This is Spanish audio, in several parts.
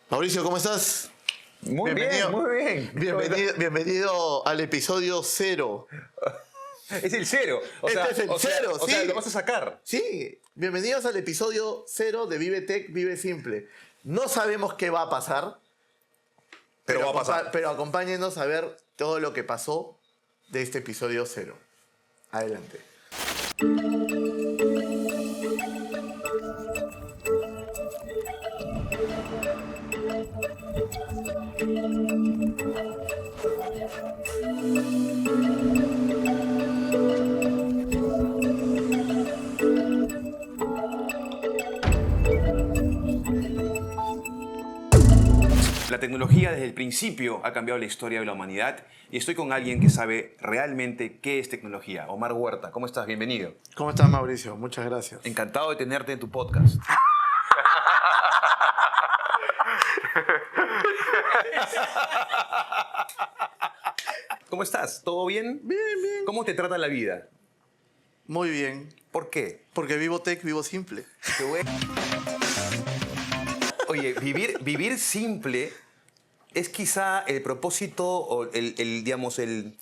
Mauricio, ¿cómo estás? Muy bien, muy bien. Bienvenido al episodio 0. Es el 0. Este es el 0, O sí. sea, lo vas a sacar. Sí, bienvenidos al episodio 0 de Vive Tech, Vive Simple. No sabemos qué va a pasar, Pero va a pasar. pero acompáñenos a ver todo lo que pasó de este episodio 0. Adelante. La tecnología desde el principio ha cambiado la historia de la humanidad y estoy con alguien que sabe realmente qué es tecnología. Omar Huerta, ¿cómo estás? Bienvenido. ¿Cómo estás, Mauricio? Muchas gracias. Encantado de tenerte en tu podcast. ¿Cómo estás? ¿Todo bien? Bien, bien. ¿Cómo te trata la vida? Muy bien. ¿Por qué? Porque vivo tech, vivo simple. Qué bueno. Oye, vivir simple es quizá el propósito o digamos, el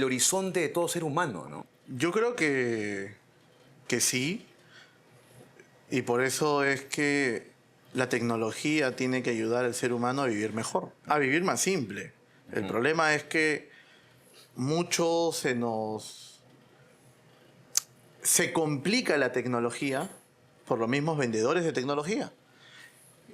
horizonte de todo ser humano, ¿no? Yo creo que sí. Y por eso es que la tecnología tiene que ayudar al ser humano a vivir mejor, a vivir más simple. El problema es que mucho se complica la tecnología por los mismos vendedores de tecnología.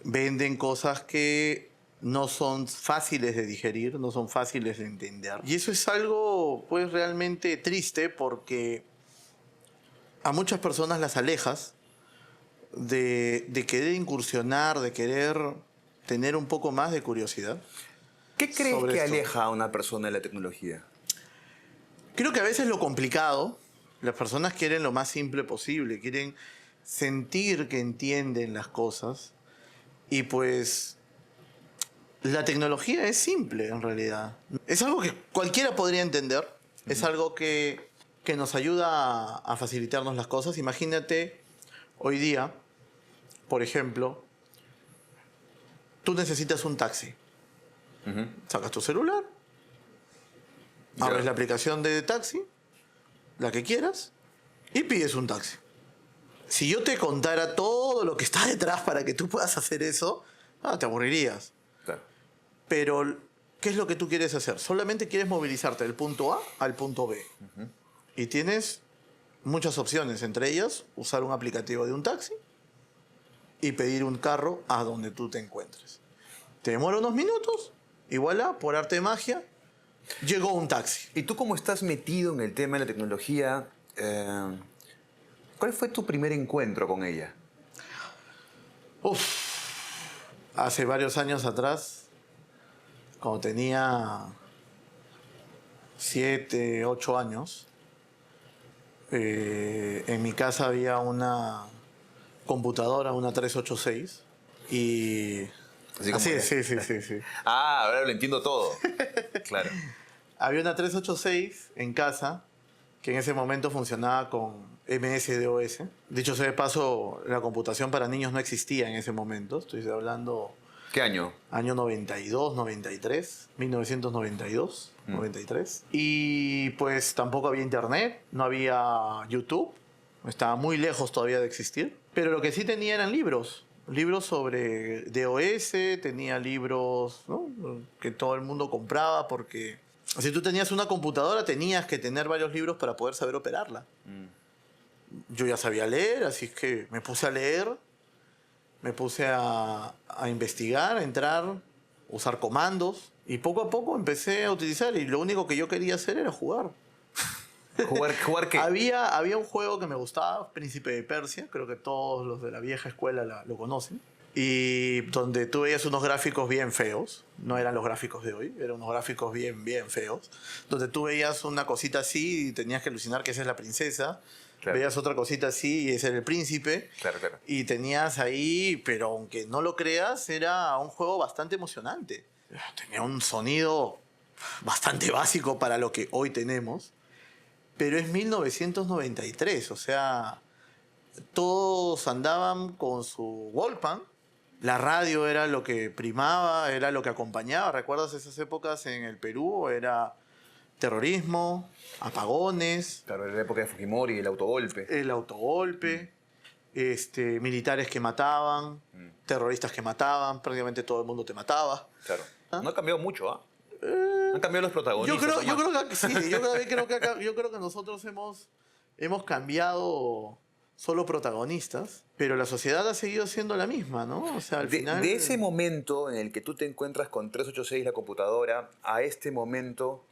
Venden cosas que no son fáciles de digerir, no son fáciles de entender. Y eso es algo pues realmente triste porque a muchas personas las alejas de querer incursionar, de querer tener un poco más de curiosidad. ¿Qué crees Sobre que esto. aleja a una persona de la tecnología? Creo que a veces lo complicado, las personas quieren lo más simple posible, quieren sentir que entienden las cosas y pues la tecnología es simple en realidad. Es algo que cualquiera podría entender, es algo que nos ayuda a facilitarnos las cosas. Imagínate hoy día, por ejemplo, tú necesitas un taxi. Sacas tu celular, abres la aplicación de taxi, la que quieras, y pides un taxi. Si yo te contara todo lo que está detrás para que tú puedas hacer eso, te aburrirías. Claro. Pero, ¿qué es lo que tú quieres hacer? Solamente quieres movilizarte del punto A al punto B. Y tienes muchas opciones, entre ellas usar un aplicativo de un taxi y pedir un carro a donde tú te encuentres. Te demora unos minutos y voilà, por arte de magia, llegó un taxi. ¿Y tú cómo estás metido en el tema de la tecnología? ¿Cuál fue tu primer encuentro con ella? Hace varios años atrás, cuando tenía 7, 8 años, en mi casa había una computadora, una 386, y... Así como Así es, sí. Ah, ahora lo entiendo todo. Claro. Había una 386 en casa que en ese momento funcionaba con MS-DOS. Dicho sea de paso, la computación para niños no existía en ese momento. Estoy hablando ¿Qué año? año 92, 93, 1992, 93. Y pues tampoco había internet, no había YouTube. Estaba muy lejos todavía de existir. Pero lo que sí tenía eran libros. Libros sobre DOS, tenía libros, ¿no?, que todo el mundo compraba porque si tú tenías una computadora tenías que tener varios libros para poder saber operarla. Yo ya sabía leer, así es que me puse a leer, me puse a investigar, a entrar, usar comandos y poco a poco empecé a utilizar y lo único que yo quería hacer era jugar. ¿Jugar qué? Había un juego que me gustaba, Príncipe de Persia, creo que todos los de la vieja escuela lo conocen, y donde tú veías unos gráficos bien feos, no eran los gráficos de hoy, eran unos gráficos bien feos, donde tú veías una cosita así y tenías que alucinar que esa es la princesa, Claro. veías otra cosita así y ese era el príncipe, Claro. y tenías ahí, pero aunque no lo creas, era un juego bastante emocionante. Tenía un sonido bastante básico para lo que hoy tenemos. Pero es 1993, o sea, todos andaban con su Walkman La radio era lo que primaba, era lo que acompañaba. ¿Recuerdas esas épocas en el Perú? Era terrorismo, apagones, Claro, era la época de Fujimori, el autogolpe. el autogolpe, militares que mataban, terroristas que mataban, prácticamente todo el mundo te mataba. Claro. No ha cambiado mucho, ¿ah? Han cambiado los Yo protagonistas. creo, yo Omar. creo que sí, yo creo que nosotros hemos cambiado solo protagonistas, pero la sociedad ha seguido siendo la misma, ¿no? O sea, al final... De ese momento en el que tú te encuentras con 386 la computadora, a este momento,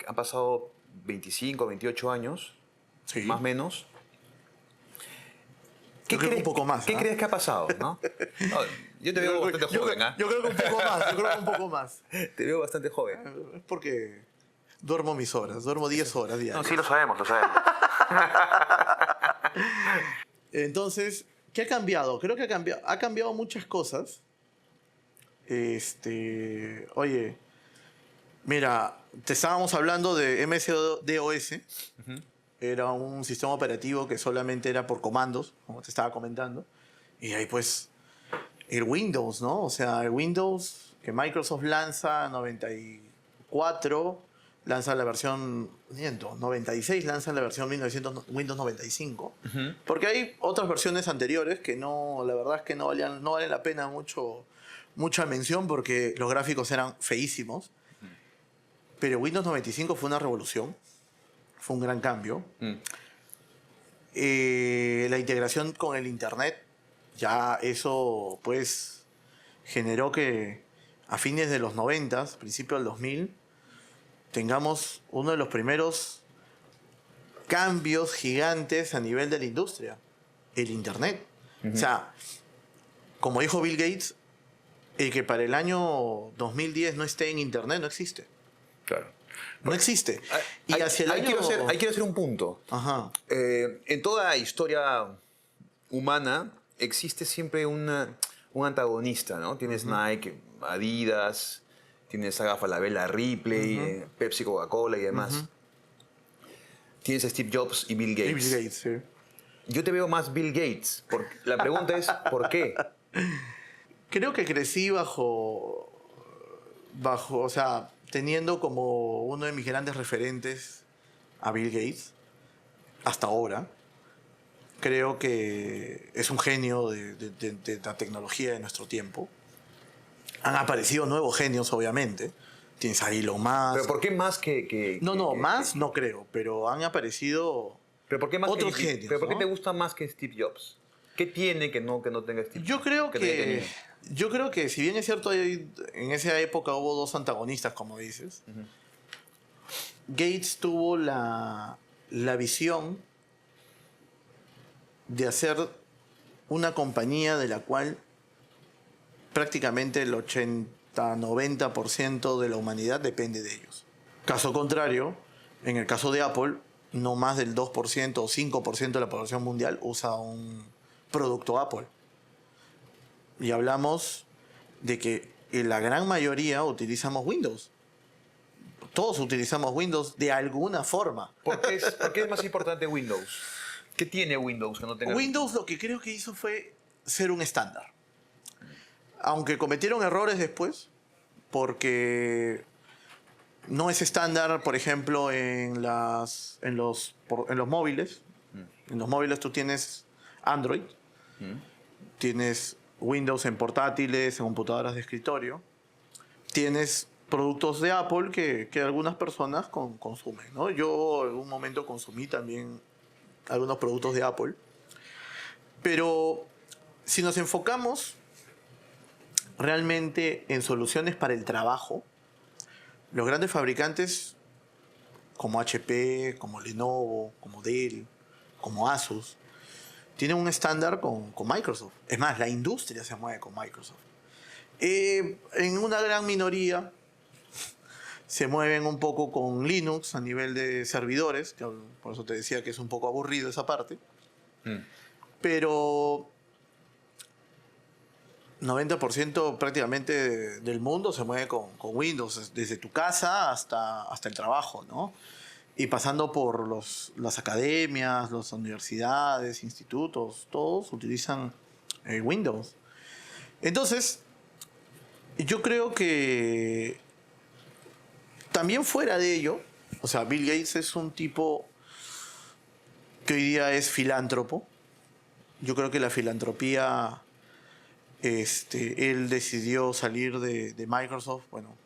han pasado 25, 28 años, Sí. más o menos. Yo creo que un poco más, ¿Qué ¿ah? crees que ha pasado? ¿No? No, yo te veo bastante joven, ¿ah? Yo creo que un poco más, yo creo que un poco más. Te veo bastante joven. Es porque duermo mis horas, duermo 10 horas diarias. No, sí, lo sabemos, lo sabemos. Entonces, ¿qué ha cambiado? Creo que ha cambiado muchas cosas. Oye, mira, te estábamos hablando de MS-DOS. Era un sistema operativo que solamente era por comandos, como te estaba comentando. Y ahí pues el Windows, ¿no? O sea, el Windows que Microsoft lanza 94, lanza la versión 96, lanza la versión Windows 95. Porque hay otras versiones anteriores que no, la verdad es que no valen la pena mucha mención porque los gráficos eran feísimos. Pero Windows 95 fue una revolución, fue un gran cambio. La integración con el Internet, ya eso pues generó que a fines de los 90, principios del 2000, tengamos uno de los primeros cambios gigantes a nivel de la industria, el Internet. O sea, como dijo Bill Gates, el que para el año 2010 no esté en Internet no existe. Claro. No existe. Y hacia el ahí año... quiero hacer un punto. Ajá. En toda historia humana existe siempre un antagonista, ¿no? Tienes Nike, Adidas, tienes Saga Falabella, Ripley, Pepsi, Coca-Cola y demás. Tienes a Steve Jobs y Bill Gates. Y Bill Gates, sí. Yo te veo más Bill Gates. La pregunta es, ¿por qué? Creo que crecí bajo, o sea, teniendo como uno de mis grandes referentes a Bill Gates, hasta ahora. Creo que es un genio de la tecnología de nuestro tiempo. Han aparecido nuevos genios, obviamente. Tienes a Elon Musk. ¿Pero por qué más Más no creo, pero han aparecido ¿Pero por qué más otros que, genios. ¿Pero por qué ¿no? te gusta más que Steve Jobs? ¿Qué tiene que no tenga Steve Jobs? Yo creo que si bien es cierto, en esa época hubo dos antagonistas, como dices, Gates tuvo la visión de hacer una compañía de la cual prácticamente el 80-90% de la humanidad depende de ellos. Caso contrario, en el caso de Apple, no más del 2% o 5% de la población mundial usa un producto Apple. Y hablamos de que la gran mayoría utilizamos Windows. Todos utilizamos Windows de alguna forma. ¿Por qué es más importante Windows? ¿Qué tiene Windows que no tenga? Windows lo que creo que hizo fue ser un estándar. Aunque cometieron errores después, porque no es estándar, por ejemplo, en los móviles. En los móviles tú tienes Android, tienes Windows en portátiles, en computadoras de escritorio, tienes productos de Apple que algunas personas consumen, ¿no? Yo en algún momento consumí también algunos productos de Apple. Pero si nos enfocamos realmente en soluciones para el trabajo, los grandes fabricantes como HP, como Lenovo, como Dell, como Asus, tienen un estándar con Microsoft. Es más, la industria se mueve con Microsoft. En una gran minoría se mueven un poco con Linux a nivel de servidores, que por eso te decía que es un poco aburrido esa parte. Pero 90% prácticamente del mundo se mueve con Windows, desde tu casa hasta el trabajo, ¿no? Y pasando por las academias, las universidades, institutos, todos utilizan Windows. Entonces, yo creo que también fuera de ello, o sea, Bill Gates es un tipo que hoy día es filántropo. Yo creo que la filantropía, él decidió salir de Microsoft, bueno,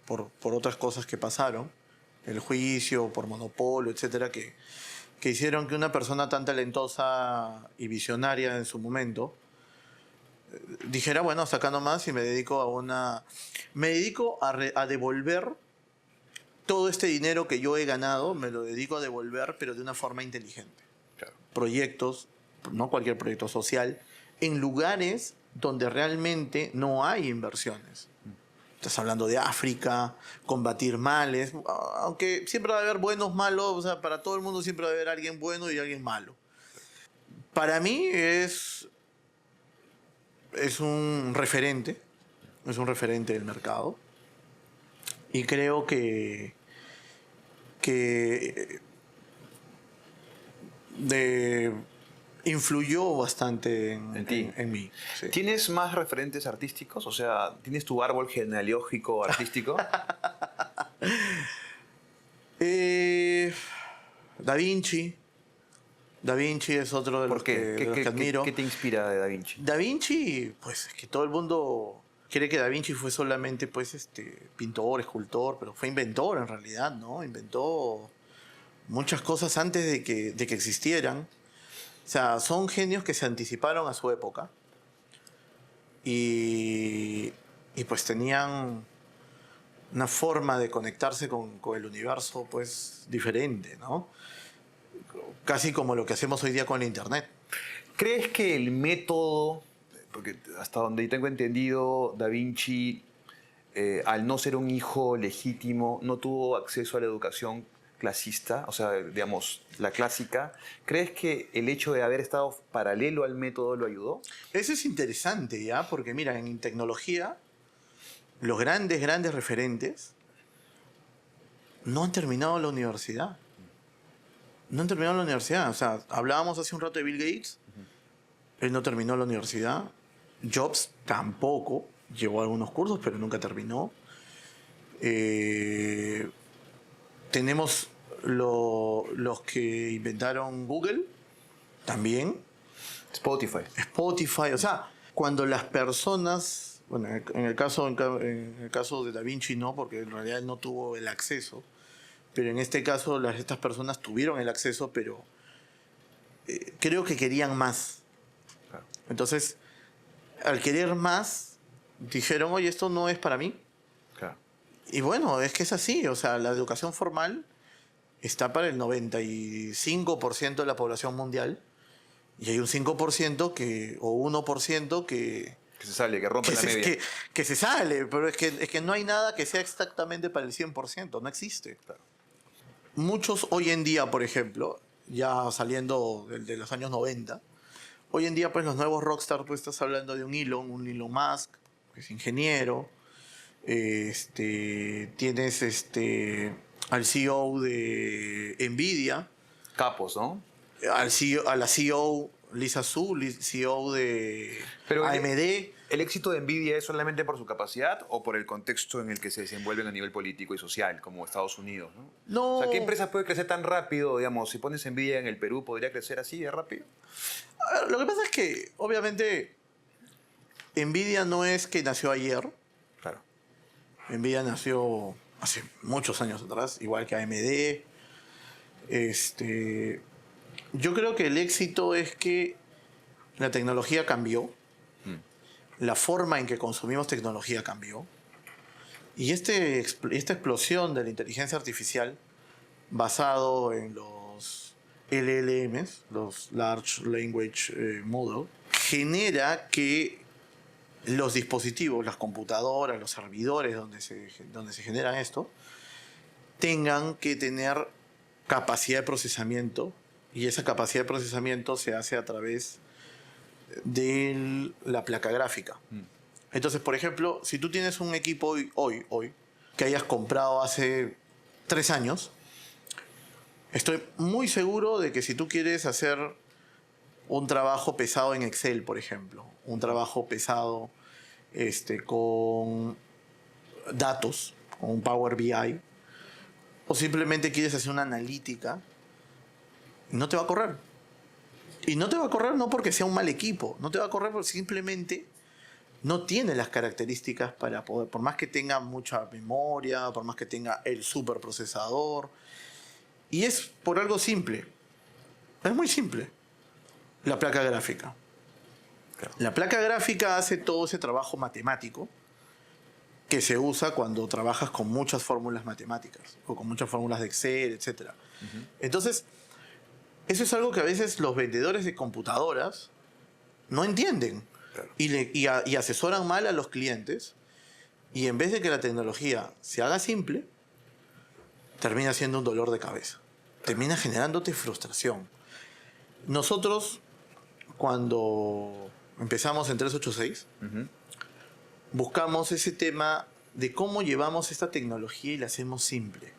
por otras cosas que pasaron, el juicio, por monopolio, etcétera, que hicieron que una persona tan talentosa y visionaria en su momento dijera, bueno, hasta acá nomás y me dedico a devolver todo este dinero que yo he ganado, me lo dedico a devolver, pero de una forma inteligente. Claro. Proyectos, no cualquier proyecto social, en lugares donde realmente no hay inversiones. Estás hablando de África, combatir males, aunque siempre va a haber buenos, malos, o sea, para todo el mundo siempre va a haber alguien bueno y alguien malo. Para mí es un referente, del mercado y creo que influyó bastante En ti. en mí. Sí. ¿Tienes más referentes artísticos? O sea, ¿tienes tu árbol genealógico artístico? Da Vinci. Da Vinci es otro de ¿Por los qué? de los que admiro. ¿Qué te inspira de Da Vinci? Da Vinci, pues es que todo el mundo cree que Da Vinci fue solamente pues pintor, escultor, pero fue inventor en realidad, ¿no? Inventó muchas cosas antes de que existieran. O sea, son genios que se anticiparon a su época y pues tenían una forma de conectarse con el universo pues diferente, ¿no? Casi como lo que hacemos hoy día con la internet. ¿Crees que el método, porque hasta donde tengo entendido, Da Vinci, al no ser un hijo legítimo, no tuvo acceso a la educación clasista, o sea, digamos, la clásica? ¿Crees que el hecho de haber estado paralelo al método lo ayudó? Eso es interesante, ¿ya? Porque mira, en tecnología, los grandes referentes no han terminado la universidad. No han terminado la universidad. O sea, hablábamos hace un rato de Bill Gates. Él no terminó la universidad. Jobs tampoco. Llevó algunos cursos, pero nunca terminó. Tenemos los que inventaron Google, también. Spotify. O sea, cuando las personas... Bueno, en el caso de Da Vinci no, porque en realidad él no tuvo el acceso. Pero en este caso estas personas tuvieron el acceso, pero creo que querían más. Claro. Entonces, al querer más, dijeron, oye, esto no es para mí. Claro. Y bueno, es que es así. O sea, la educación formal está para el 95% de la población mundial. Y hay un 5% o 1% Que se sale, que rompe la media. que se sale. Pero es que no hay nada que sea exactamente para el 100%. No existe. Claro. Muchos hoy en día, por ejemplo, ya saliendo de los años 90, hoy en día pues los nuevos rockstar, pues estás hablando de un Elon Musk, que es ingeniero, tienes al CEO de Nvidia, Capos, ¿no? a la CEO Lisa Su, CEO de Pero AMD. ¿El éxito de Nvidia es solamente por su capacidad o por el contexto en el que se desenvuelven a nivel político y social, como Estados Unidos, ¿no? No. O sea, ¿qué empresa puede crecer tan rápido? Digamos, si pones Nvidia en el Perú, ¿podría crecer así de rápido? A ver, lo que pasa es que, obviamente, Nvidia no es que nació ayer. Claro. Nvidia nació hace muchos años atrás, igual que AMD. Yo creo que el éxito es que la tecnología cambió. La forma en que consumimos tecnología cambió. Y esta explosión de la inteligencia artificial basado en los LLMs, los Large Language Model, genera que los dispositivos, las computadoras, los servidores donde se genera esto, tengan que tener capacidad de procesamiento, y esa capacidad de procesamiento se hace a través de la placa gráfica. Entonces, por ejemplo, si tú tienes un equipo hoy que hayas comprado hace 3 años, estoy muy seguro de que si tú quieres hacer un trabajo pesado en Excel, por ejemplo, un trabajo pesado con datos, con un Power BI, o simplemente quieres hacer una analítica, no te va a correr. Y no te va a correr no porque sea un mal equipo, no te va a correr porque simplemente no tiene las características para poder, por más que tenga mucha memoria, por más que tenga el superprocesador. Y es por algo simple. Es muy simple. La placa gráfica. Claro. La placa gráfica hace todo ese trabajo matemático que se usa cuando trabajas con muchas fórmulas matemáticas o con muchas fórmulas de Excel, etc. Entonces, eso es algo que a veces los vendedores de computadoras no entienden. Claro. Y asesoran mal a los clientes. Y en vez de que la tecnología se haga simple, termina siendo un dolor de cabeza. Termina generándote frustración. Nosotros, cuando empezamos en 386, buscamos ese tema de cómo llevamos esta tecnología y la hacemos simple.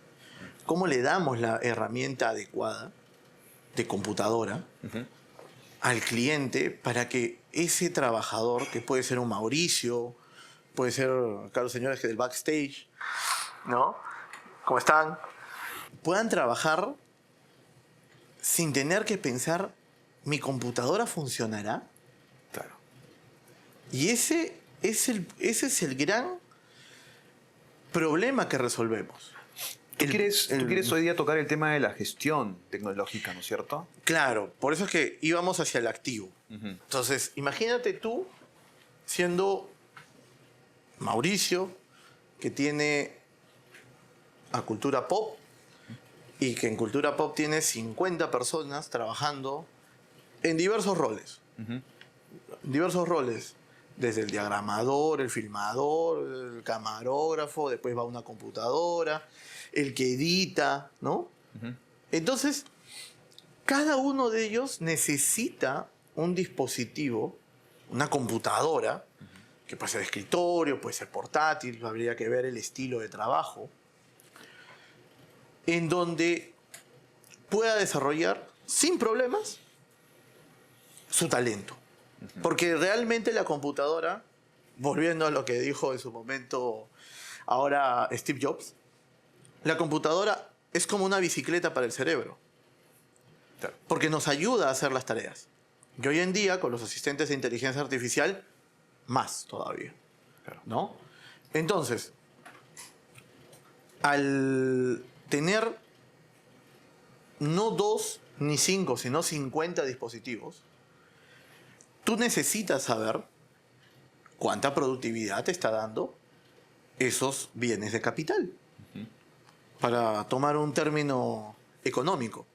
Cómo le damos la herramienta adecuada de computadora al cliente para que ese trabajador, que puede ser un Mauricio, puede ser acá los señores que del backstage, ¿no? ¿Cómo están? Puedan trabajar sin tener que pensar, ¿mi computadora funcionará? Claro. Y ese es el gran problema que resolvemos. Tú quieres hoy día tocar el tema de la gestión tecnológica, ¿no es cierto? Claro, por eso es que íbamos hacia el activo. Entonces, imagínate tú siendo Mauricio, que tiene a Cultura Pop, y que en Cultura Pop tiene 50 personas trabajando en diversos roles. Diversos roles. Desde el diagramador, el filmador, el camarógrafo, después va una computadora, el que edita, ¿no? Entonces, cada uno de ellos necesita un dispositivo, una computadora, que puede ser de escritorio, puede ser portátil, habría que ver el estilo de trabajo, en donde pueda desarrollar sin problemas su talento. Porque realmente la computadora, volviendo a lo que dijo en su momento ahora Steve Jobs, la computadora es como una bicicleta para el cerebro. Claro. Porque nos ayuda a hacer las tareas. Y hoy en día, con los asistentes de inteligencia artificial, más todavía. Claro. ¿No? Entonces, al tener no 2 ni 5, sino 50 dispositivos, tú necesitas saber cuánta productividad te está dando esos bienes de capital. Para tomar un término económico.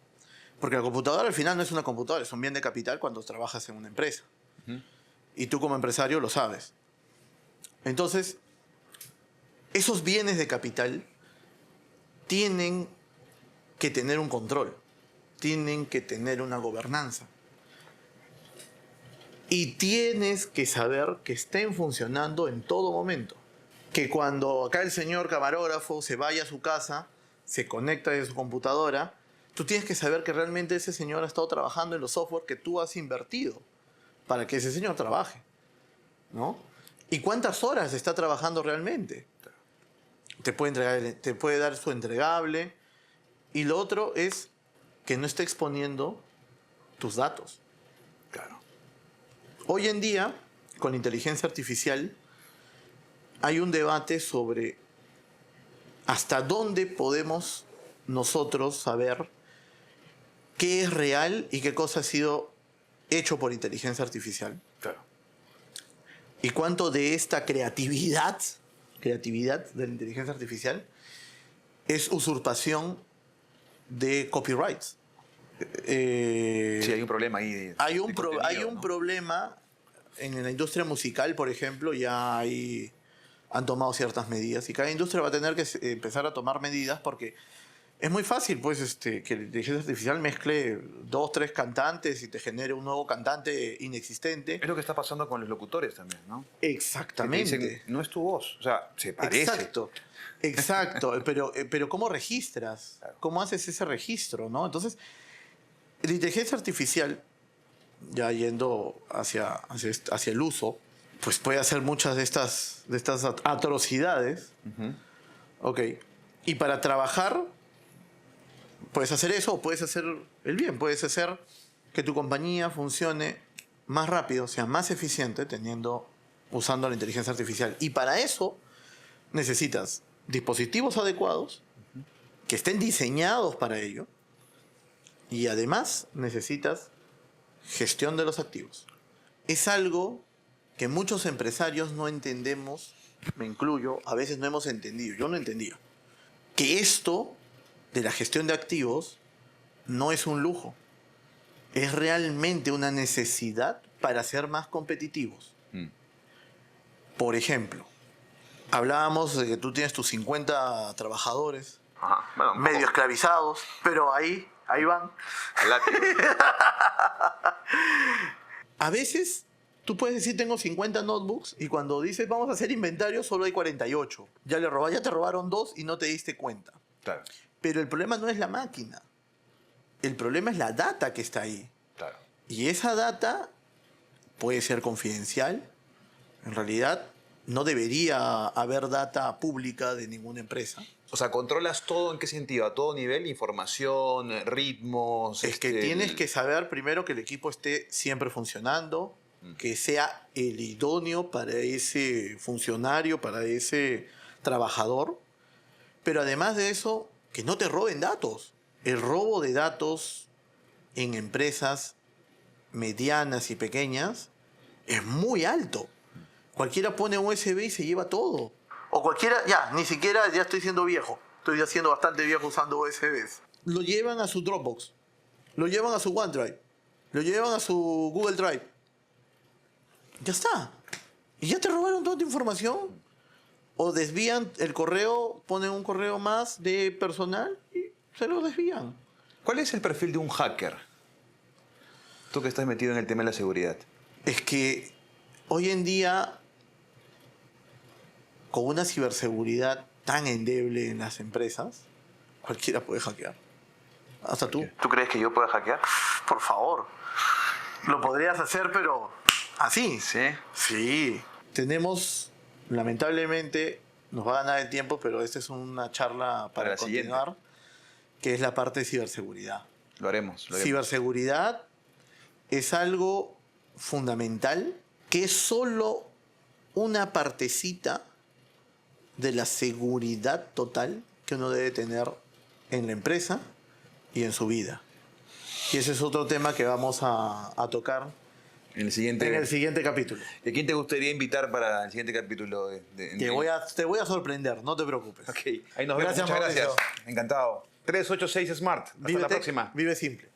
Porque la computadora al final no es una computadora, es un bien de capital cuando trabajas en una empresa. Y tú como empresario lo sabes. Entonces, esos bienes de capital tienen que tener un control, tienen que tener una gobernanza. Y tienes que saber que estén funcionando en todo momento. Que cuando acá el señor camarógrafo se vaya a su casa, se conecta de su computadora, tú tienes que saber que realmente ese señor ha estado trabajando en los software que tú has invertido para que ese señor trabaje, ¿no? ¿Y cuántas horas está trabajando realmente? Te puede dar su entregable. Y lo otro es que no esté exponiendo tus datos. Claro. Hoy en día, con la inteligencia artificial, hay un debate sobre hasta dónde podemos nosotros saber qué es real y qué cosa ha sido hecho por inteligencia artificial. Claro. Y cuánto de esta creatividad de la inteligencia artificial es usurpación de copyrights. Sí, hay un problema ahí. Hay un problema en la industria musical, por ejemplo, han tomado ciertas medidas y cada industria va a tener que empezar a tomar medidas porque es muy fácil pues que la inteligencia artificial mezcle 2, 3 cantantes y te genere un nuevo cantante inexistente. Es lo que está pasando con los locutores también, ¿no? Exactamente. Que te dicen, no es tu voz, o sea, se parece. Exacto. pero ¿cómo registras? Claro. ¿Cómo haces ese registro, no? Entonces, la inteligencia artificial, ya yendo hacia el uso pues puede hacer muchas de estas atrocidades. Ok. Y para trabajar, puedes hacer eso o puedes hacer el bien. Puedes hacer que tu compañía funcione más rápido, sea más eficiente, usando la inteligencia artificial. Y para eso necesitas dispositivos adecuados que estén diseñados para ello. Y además necesitas gestión de los activos. Es algo que muchos empresarios no entendemos, me incluyo, a veces no hemos entendido. Yo no entendía. Que esto de la gestión de activos no es un lujo. Es realmente una necesidad para ser más competitivos. Por ejemplo, hablábamos de que tú tienes tus 50 trabajadores, Bueno, medio esclavizados, pero ahí van. A veces tú puedes decir tengo 50 notebooks y cuando dices vamos a hacer inventario solo hay 48. Ya te robaron 2 y no te diste cuenta. Claro. Pero el problema no es la máquina. El problema es la data que está ahí. Claro. Y esa data puede ser confidencial. En realidad no debería haber data pública de ninguna empresa. O sea, ¿controlas todo en qué sentido? ¿A todo nivel? ¿Información, ritmos? Es que tienes que saber primero que el equipo esté siempre funcionando, que sea el idóneo para ese funcionario, para ese trabajador. Pero además de eso, que no te roben datos. El robo de datos en empresas medianas y pequeñas es muy alto. Cualquiera pone un USB y se lleva todo. O cualquiera, ni siquiera, ya estoy siendo viejo. Estoy ya siendo bastante viejo usando USBs. Lo llevan a su Dropbox. Lo llevan a su OneDrive. Lo llevan a su Google Drive. Ya está. Y ya te robaron toda tu información. O desvían el correo, ponen un correo más de personal y se lo desvían. ¿Cuál es el perfil de un hacker? Tú que estás metido en el tema de la seguridad. Es que hoy en día, con una ciberseguridad tan endeble en las empresas, cualquiera puede hackear. Hasta tú. ¿Tú crees que yo pueda hackear? Por favor. Lo podrías hacer, pero así. Sí. Sí. Tenemos, lamentablemente, nos va a ganar el tiempo, pero esta es una charla para la continuar, que es la parte de ciberseguridad. Lo haremos. Ciberseguridad es algo fundamental que es solo una partecita de la seguridad total que uno debe tener en la empresa y en su vida. Y ese es otro tema que vamos a tocar En el siguiente capítulo. ¿Y a quién te gustaría invitar para el siguiente capítulo? Te voy a sorprender, no te preocupes. Ok, ahí nos vemos. Gracias, Muchas Mauricio. gracias. Encantado. 386 Smart. Hasta la próxima. Vive simple.